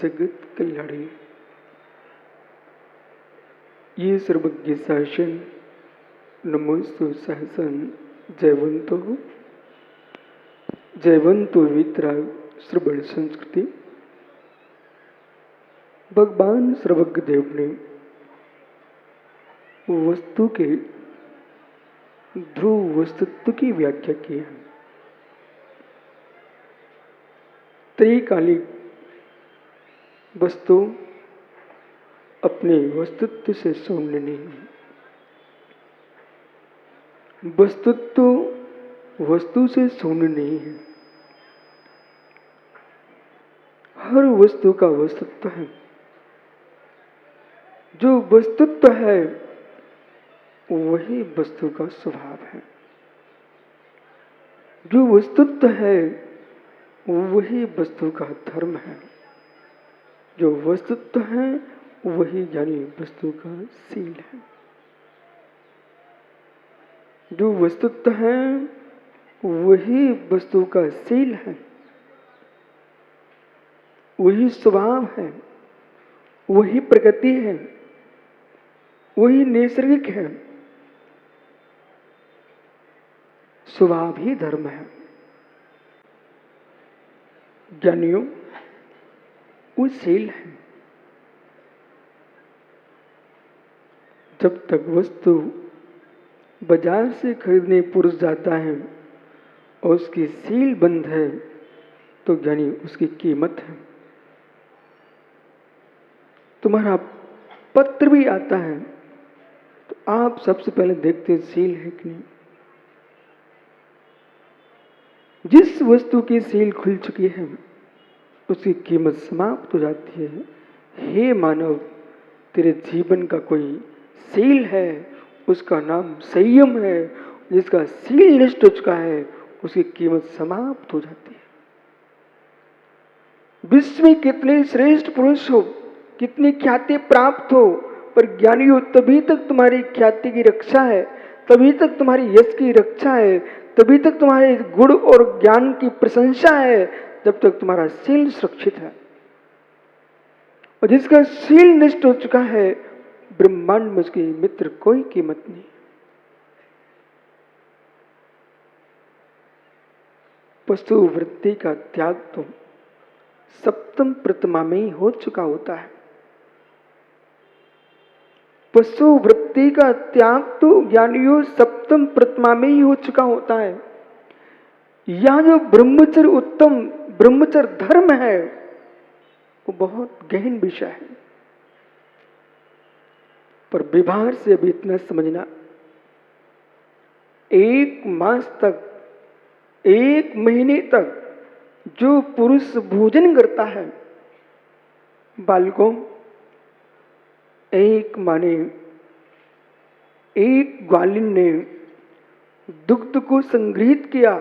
जगत कल्याणी। ये सर्वज्ञ शासन नमोस्तु सहसन जयवंतो वितराग श्रवण संस्कृति। भगवान सर्वज्ञ देव ने वस्तु के ध्रुव वस्तुत्व की व्याख्या की है। त्रैकालिक वस्तु अपने वस्तुत्व से शून्य नहीं है। वस्तुत्व वस्तु से शून्य नहीं है। हर वस्तु का वस्तुत्व है। जो वस्तुत्व है वही वस्तु का स्वभाव है। जो वस्तुत्व है वही वस्तु का धर्म है। जो वस्तुत्व है वही यानी वस्तु का शील है। जो वस्तुत्व है वही वस्तु का शील है, वही स्वभाव है, वही प्रकृति है, वही नैसर्गिक है। स्वभाव ही धर्म है। ज्ञानियों वो शील है। जब तक वस्तु बाजार से खरीदने पुरुष जाता है और उसकी सील बंद है तो ज्ञानी उसकी कीमत है। तुम्हारा पत्र भी आता है तो आप सबसे पहले देखते हैं सील है कि नहीं। जिस वस्तु की सील खुल चुकी है उसकी कीमत समाप्त हो जाती है। हे मानव, तेरे जीवन का कोई सील है, उसका नाम संयम है। जिसका सील नष्ट हो चुका है उसकी कीमत समाप्त हो जाती है। विश्व में कितने श्रेष्ठ पुरुष हो, कितनी ख्याति प्राप्त हो, पर ज्ञानी हो तभी तक तुम्हारी ख्याति की रक्षा है, तभी तक तुम्हारी यश की रक्षा है, तभी तक तुम्हारे गुण और ज्ञान की प्रशंसा है, जब तक तुम्हारा शील सुरक्षित है। और जिसका शील नष्ट हो चुका है ब्रह्मांड में उसकी मित्र कोई कीमत नहीं। पशु वृत्ति का त्याग तो सप्तम प्रतिमा में ही हो चुका होता है। पशु वृत्ति का त्याग तो ज्ञानियों सप्तम प्रतिमा में ही हो चुका होता है। यह जो ब्रह्मचर्य उत्तम ब्रह्मचर्य धर्म है वो बहुत गहन विषय है, पर व्यवहार से अभी इतना समझना। 1 मास तक, 1 महीने तक जो पुरुष भोजन करता है, बालकों, एक माने एक ग्वालिन ने दुग्ध को संग्रहित किया,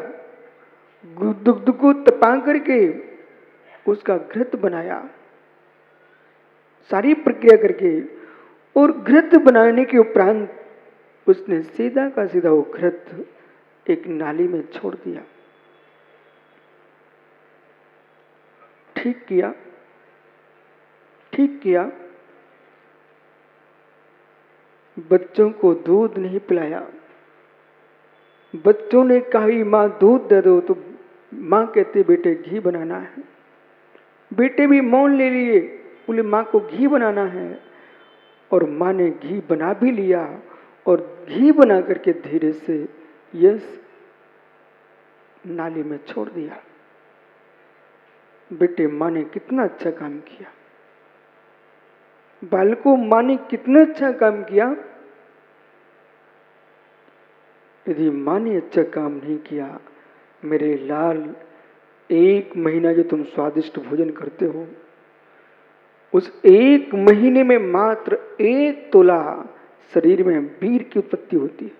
दुग्ध को तपा करके उसका घृत बनाया, सारी प्रक्रिया करके, और घृत बनाने के उपरांत उसने सीधा का सीधा वो घृत एक नाली में छोड़ दिया। ठीक किया, ठीक किया। बच्चों को दूध नहीं पिलाया। बच्चों ने कहा माँ दूध दे दो, तो माँ कहती बेटे घी बनाना है। बेटे भी मौन ले लिए, बोले माँ को घी बनाना है। और माँ ने घी बना भी लिया और घी बना करके धीरे से यस नाली में छोड़ दिया। बेटे, माँ ने कितना अच्छा काम किया। बालकों, माँ ने कितना अच्छा काम किया। यदि माँ ने अच्छा काम नहीं किया, मेरे लाल, 1 महीना जो तुम स्वादिष्ट भोजन करते हो, उस 1 महीने में मात्र 1 तोला शरीर में वीर की उत्पत्ति होती है।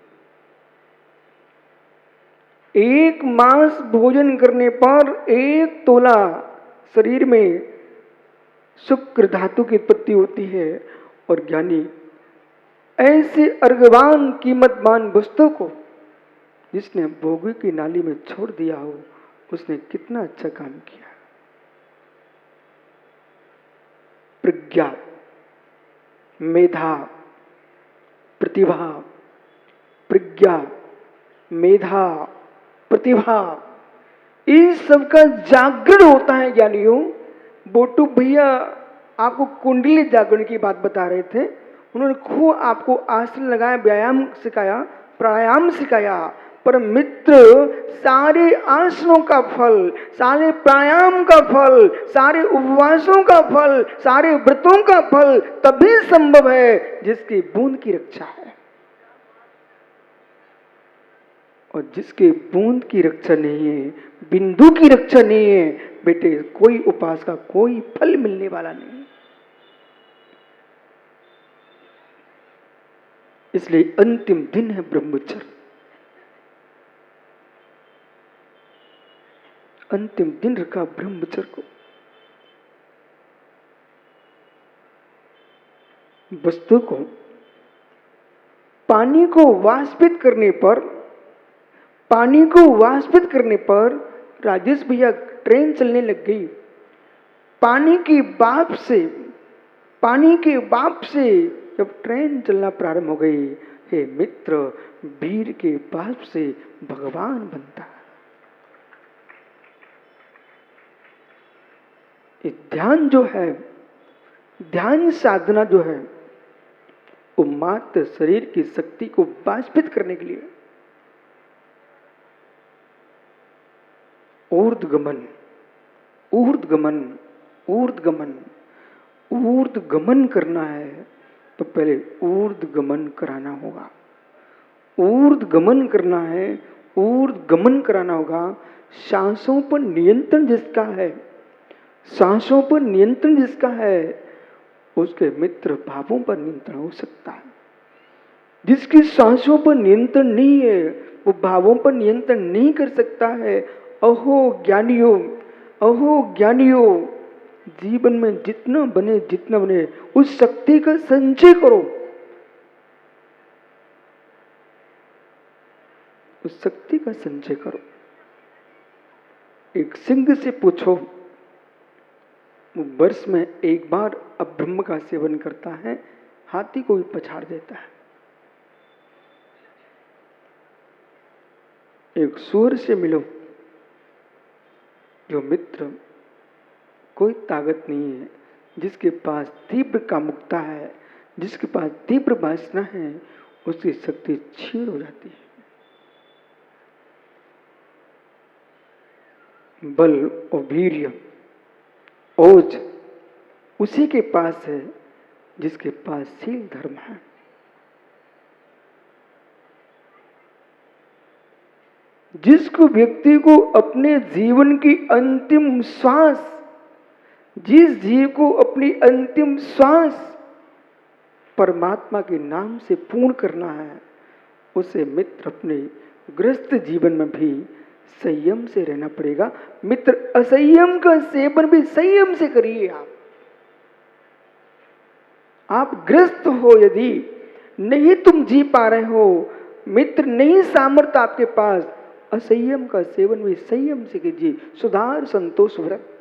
1 मास भोजन करने पर 1 तोला शरीर में शुक्र धातु की उत्पत्ति होती है। और ज्ञानी ऐसे अर्गवान कीमतमान वस्तु को जिसने भोगी की नाली में छोड़ दिया हो, उसने कितना अच्छा काम किया। प्रज्ञा, मेधा, प्रतिभा, प्रज्ञा, मेधा, प्रतिभा, इन सब का जागरण होता है ज्ञानियों। बोटू भैया आपको कुंडली जागरण की बात बता रहे थे। उन्होंने खूब आपको आसन लगाया, व्यायाम सिखाया, प्राणायाम सिखाया। पर मित्र, सारे आसनों का फल, सारे प्राणायाम का फल, सारे उपवासों का फल, सारे व्रतों का फल तभी संभव है जिसकी बूंद की रक्षा है। और जिसके बूंद की रक्षा नहीं है, बिंदु की रक्षा नहीं है, बेटे कोई उपास का कोई फल मिलने वाला नहीं। इसलिए अंतिम दिन है ब्रह्मचर्य। अंतिम दिन रखा ब्रह्मचर्य को। वस्तु को, पानी को वाष्पित करने पर, पानी को वाष्पित करने पर राजेश भैया ट्रेन चलने लग गई। पानी की बाप से, पानी के बाप से जब ट्रेन चलना प्रारंभ हो गई, हे मित्र, वीर के बाप से भगवान बनता है। ये ध्यान जो है, ध्यान साधना जो है, वो मात्र शरीर की शक्ति को वाष्पित करने के लिए, ऊर्ध्वगमन, ऊर्ध्वगमन, ऊर्ध्वगमन, ऊर्ध्वगमन करना है तो पहले ऊर्ध्वगमन कराना होगा। ऊर्ध्वगमन करना है, ऊर्ध्वगमन कराना होगा। सांसों पर नियंत्रण जिसका है, सांसों पर नियंत्रण जिसका है, उसके मित्र भावों पर नियंत्रण हो सकता है। जिसकी सांसों पर नियंत्रण नहीं है, वो भावों पर नियंत्रण नहीं कर सकता है। अहो ज्ञानियों, अहो ज्ञानियों, जीवन में जितना बने उस शक्ति का संचय करो, उस शक्ति का संचय करो। एक सिंह से पूछो, वो वर्ष में एक बार अब्रह्म का सेवन करता है, हाथी को भी पछाड़ देता है। एक सूर से मिलो, जो मित्र कोई ताकत नहीं है, जिसके पास तीव्र कामुकता है, जिसके पास तीव्र वासना है, उसकी शक्ति क्षीण हो जाती है। बल और वीर्य, ओज उसी के पास है जिसके पास शील धर्म है। जिसको व्यक्ति को अपने जीवन की अंतिम श्वास, जिस जीव को अपनी अंतिम श्वास परमात्मा के नाम से पूर्ण करना है, उसे मित्र अपने ग्रस्त जीवन में भी संयम से रहना पड़ेगा। मित्र, असंयम का सेवन भी संयम से करिए। आप ग्रस्त हो, यदि नहीं तुम जी पा रहे हो, मित्र नहीं सामर्थ्य आपके पास, असंयम का सेवन भी संयम से कीजिए। सुधार संतोष व्रत,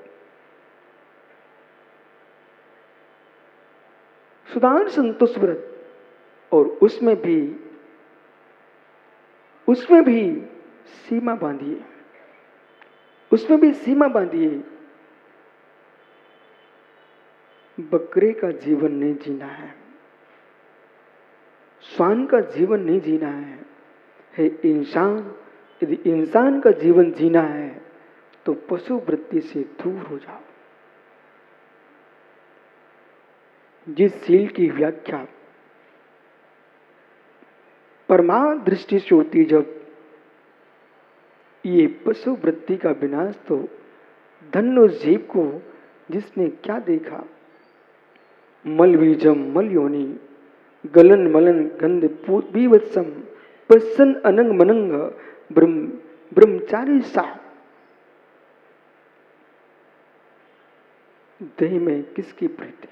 सुधार संतोष व्रत, और उसमें भी सीमा बांधिए, उसमें भी सीमा बांधिए। बकरे का जीवन नहीं जीना है, श्वान का जीवन नहीं जीना है। हे इंसान, यदि इंसान का जीवन जीना है तो पशु वृत्ति से दूर हो जाओ। जिस शील की व्याख्या परमार्थ दृष्टि से होती, जब ये पशु वृत्ति का विनाश, तो धन्य उस जीव को जिसने क्या देखा, मल बीजम मल योनि, गलन मलन गंध बीवत्सम, पसन अनंग मनंग ब्रह्मचारी सा। देह में किसकी प्रीति,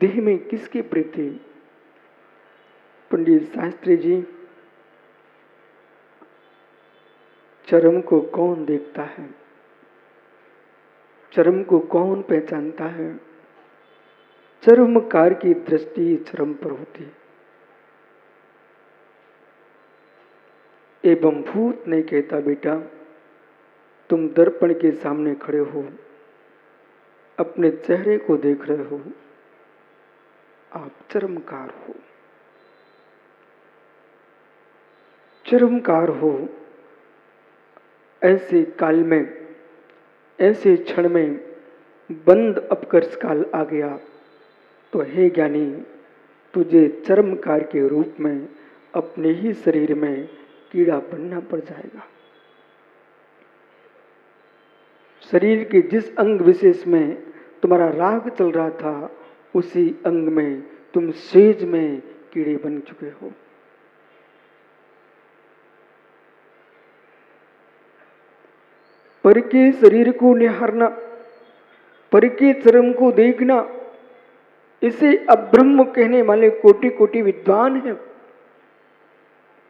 देह में किसकी प्रीति? पंडित शास्त्री जी, चर्म को कौन देखता है? चरम को कौन पहचानता है? चरमकार की दृष्टि चरम पर होती है। एवं भूत नहीं कहता बेटा तुम दर्पण के सामने खड़े हो, अपने चेहरे को देख रहे हो, आप चरमकार हो। चरमकार हो। ऐसे काल में, ऐसे क्षण में बंद अपकर्ष काल आ गया तो हे ज्ञानी, तुझे चरमकार के रूप में अपने ही शरीर में कीड़ा बनना पड़ जाएगा। शरीर के जिस अंग विशेष में तुम्हारा राग चल रहा था, उसी अंग में तुम सेज में कीड़े बन चुके हो। पर के शरीर को निहारना, पर के चरम को देखना, इसे अब्रह्म कहने वाले कोटि कोटि विद्वान हैं।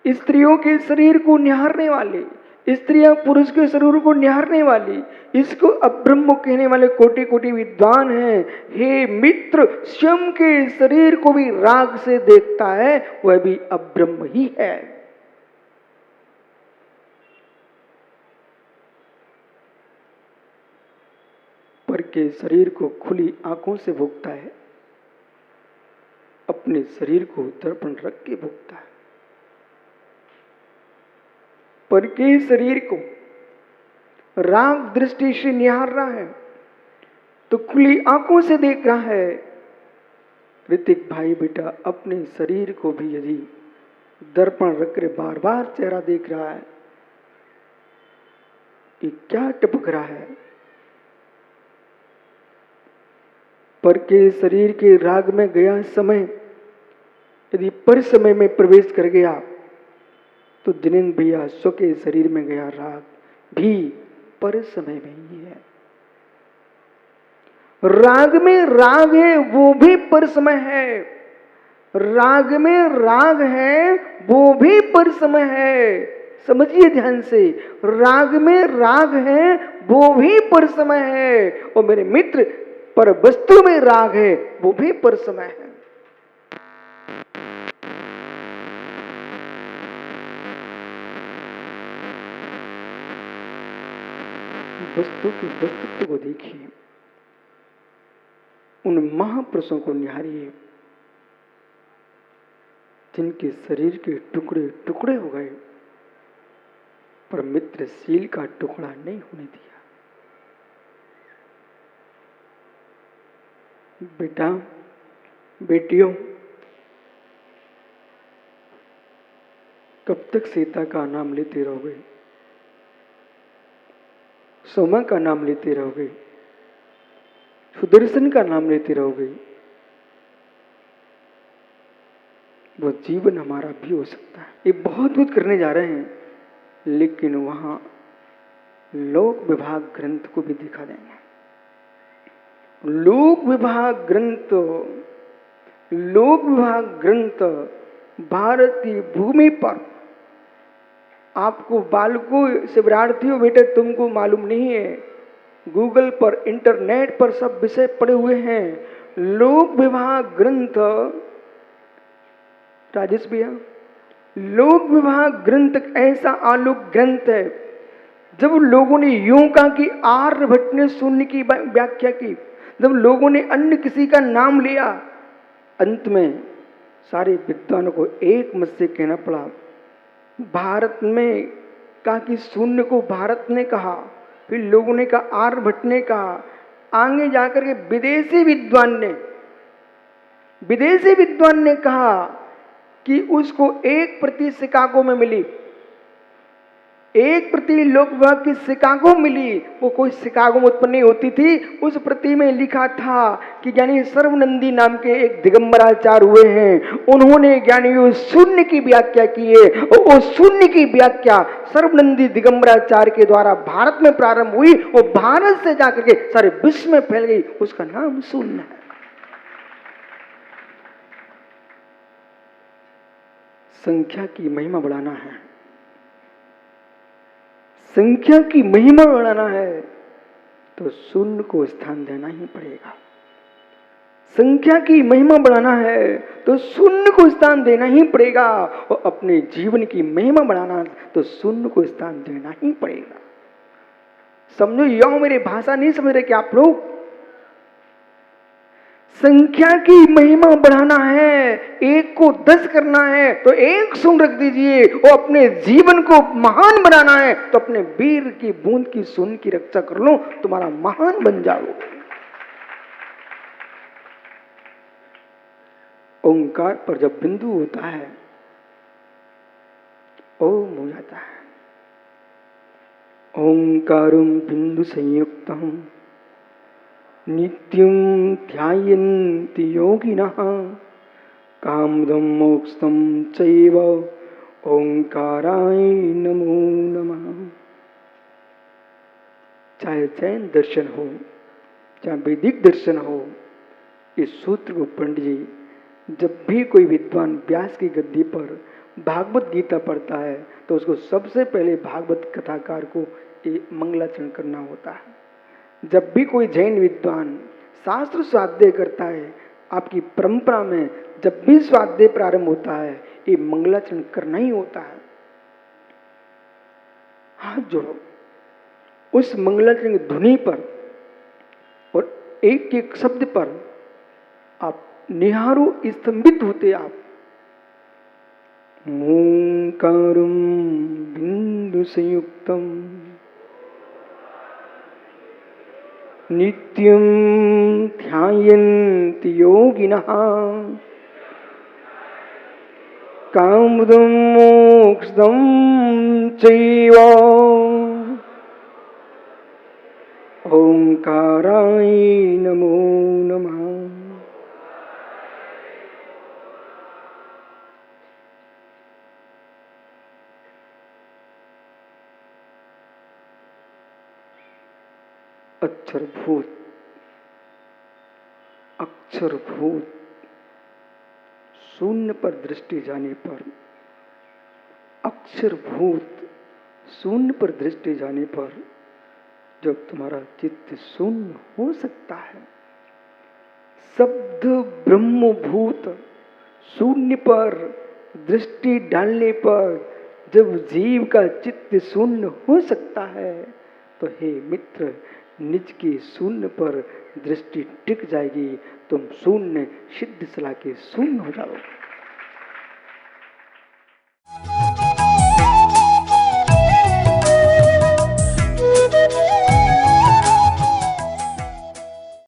स्त्रियों के शरीर को निहारने वाले, स्त्रियां पुरुष के शरीर को निहारने वाली, इसको अब्रह्म कहने वाले कोटि कोटि विद्वान हैं। हे मित्र, स्वयं के शरीर को भी राग से देखता है, वह भी अब्रह्म ही है। पर के शरीर को खुली आंखों से भोगता है, अपने शरीर को दर्पण रख के भोगता है। पर के शरीर को राग दृष्टि से निहार रहा है तो खुली आंखों से देख रहा है। ऋतिक भाई बेटा, अपने शरीर को भी यदि दर्पण रख कर बार बार चेहरा देख रहा है कि क्या टपक रहा है। पर के शरीर के राग में गया समय यदि पर समय में प्रवेश कर गया तो जिनेंद्र भैया स्व के शरीर में गया राग भी पर समय में ही है। राग में राग है, वो भी पर समय है। राग में राग है, वो भी पर समय है। समझिए ध्यान से, राग में राग है, वो भी पर समय है। और मेरे मित्र, पर वस्तु में राग है, वो भी पर समय है। वस्तु के वस्तुत्व को देखिए, उन महापुरुषों को निहारिए जिनके शरीर के टुकड़े टुकड़े हो गए, पर मित्र सील का टुकड़ा नहीं होने दिया। बेटा बेटियों, कब तक सीता का नाम लेते रहोगे, सोमा का नाम लेते रहोगे, सुदर्शन का नाम लेते रहोगे? वो जीवन हमारा भी हो सकता है। ये बहुत कुछ करने जा रहे हैं, लेकिन वहां लोक विभाग ग्रंथ को भी दिखा देंगे। लोक विभाग ग्रंथ भारतीय भूमि पर आपको बालकों शिवरार्थियों बेटे तुमको मालूम नहीं है, गूगल पर इंटरनेट पर सब विषय पड़े हुए हैं। लोक विभाग ग्रंथ, राजेश भैया, लोक विभाग ग्रंथ ऐसा आलोक ग्रंथ है। जब लोगों ने यूं कहा कि आर्यभट्ट ने शून्य की व्याख्या की, जब लोगों ने अन्य किसी का नाम लिया, अंत में सारे विद्वानों को एक मत से कहना पड़ा, भारत में कहा कि शून्य को भारत ने कहा, फिर लोगों ने कहा आर्यभट्ट ने कहा, आगे जाकर के विदेशी विद्वान ने कहा कि उसको एक प्रति शिकागो में मिली, एक प्रति लोक विभाग की शिकागो मिली। वो कोई शिकागो में उत्पन्न नहीं होती थी। उस प्रति में लिखा था कि ज्ञानी सर्वनंदी नाम के एक दिगंबराचार्य हुए हैं, उन्होंने ज्ञानी शून्य की व्याख्या की है। और वो शून्य की व्याख्या सर्वनंदी दिगंबराचार्य के द्वारा भारत में प्रारंभ हुई और भारत से जाकर के सारे विश्व में फैल गई। उसका नाम शून्य है। संख्या की महिमा बढ़ाना है, संख्या की महिमा बढ़ाना है। तो शून्य को स्थान देना ही पड़ेगा। संख्या की महिमा बढ़ाना है तो शून्य को स्थान देना ही पड़ेगा, और अपने जीवन की महिमा बढ़ाना तो शून्य को स्थान देना ही पड़ेगा। समझो, यो मेरी भाषा नहीं समझ रहे कि आप लोग? संख्या की महिमा बढ़ाना है, 1 को 10 करना है तो 1 शून्य रख दीजिए, और अपने जीवन को महान बनाना है तो अपने वीर की बूंद की शून्य की रक्षा कर लो, तुम्हारा महान बन जाओ। ओंकार पर जब बिंदु होता है ओम हो जाता है। ओंकारम बिंदु संयुक्तम नित्यं ध्यायन्ति योगिनः कामदं मोक्षं चैव ओंकाराय नमो नमः। चाहे जैन दर्शन हो, चाहे वैदिक दर्शन हो, इस सूत्र को पंडित जी जब भी कोई विद्वान व्यास की गद्दी पर भागवत गीता पढ़ता है तो उसको सबसे पहले भागवत कथाकार को मंगलाचरण करना होता है। जब भी कोई जैन विद्वान शास्त्र स्वाध्याय करता है, आपकी परंपरा में जब भी स्वाध्याय प्रारंभ होता है, ये मंगलाचरण करना ही होता है। हाथ जोड़ो, उस मंगलाचरण की धुनी पर और एक एक शब्द पर आप निहारो, स्तंभित होते आप। ओंकारं बिंदु संयुक्तम नित्यं ध्यायन्ति योगिनः कामदं मोक्षदं चैव ओंकाराय नमो नमः। अक्षरभूत, अक्षरभूत शून्य पर दृष्टि जाने पर, अक्षरभूत शून्य पर दृष्टि जाने पर जब तुम्हारा चित्त शून्य हो सकता है, शब्द ब्रह्मभूत शून्य पर दृष्टि डालने पर जब जीव का चित्त शून्य हो सकता है, तो हे मित्र, निज के शून्य पर दृष्टि टिक जाएगी, तुम शून्य सिद्ध सला के शून्य हो जाओगे।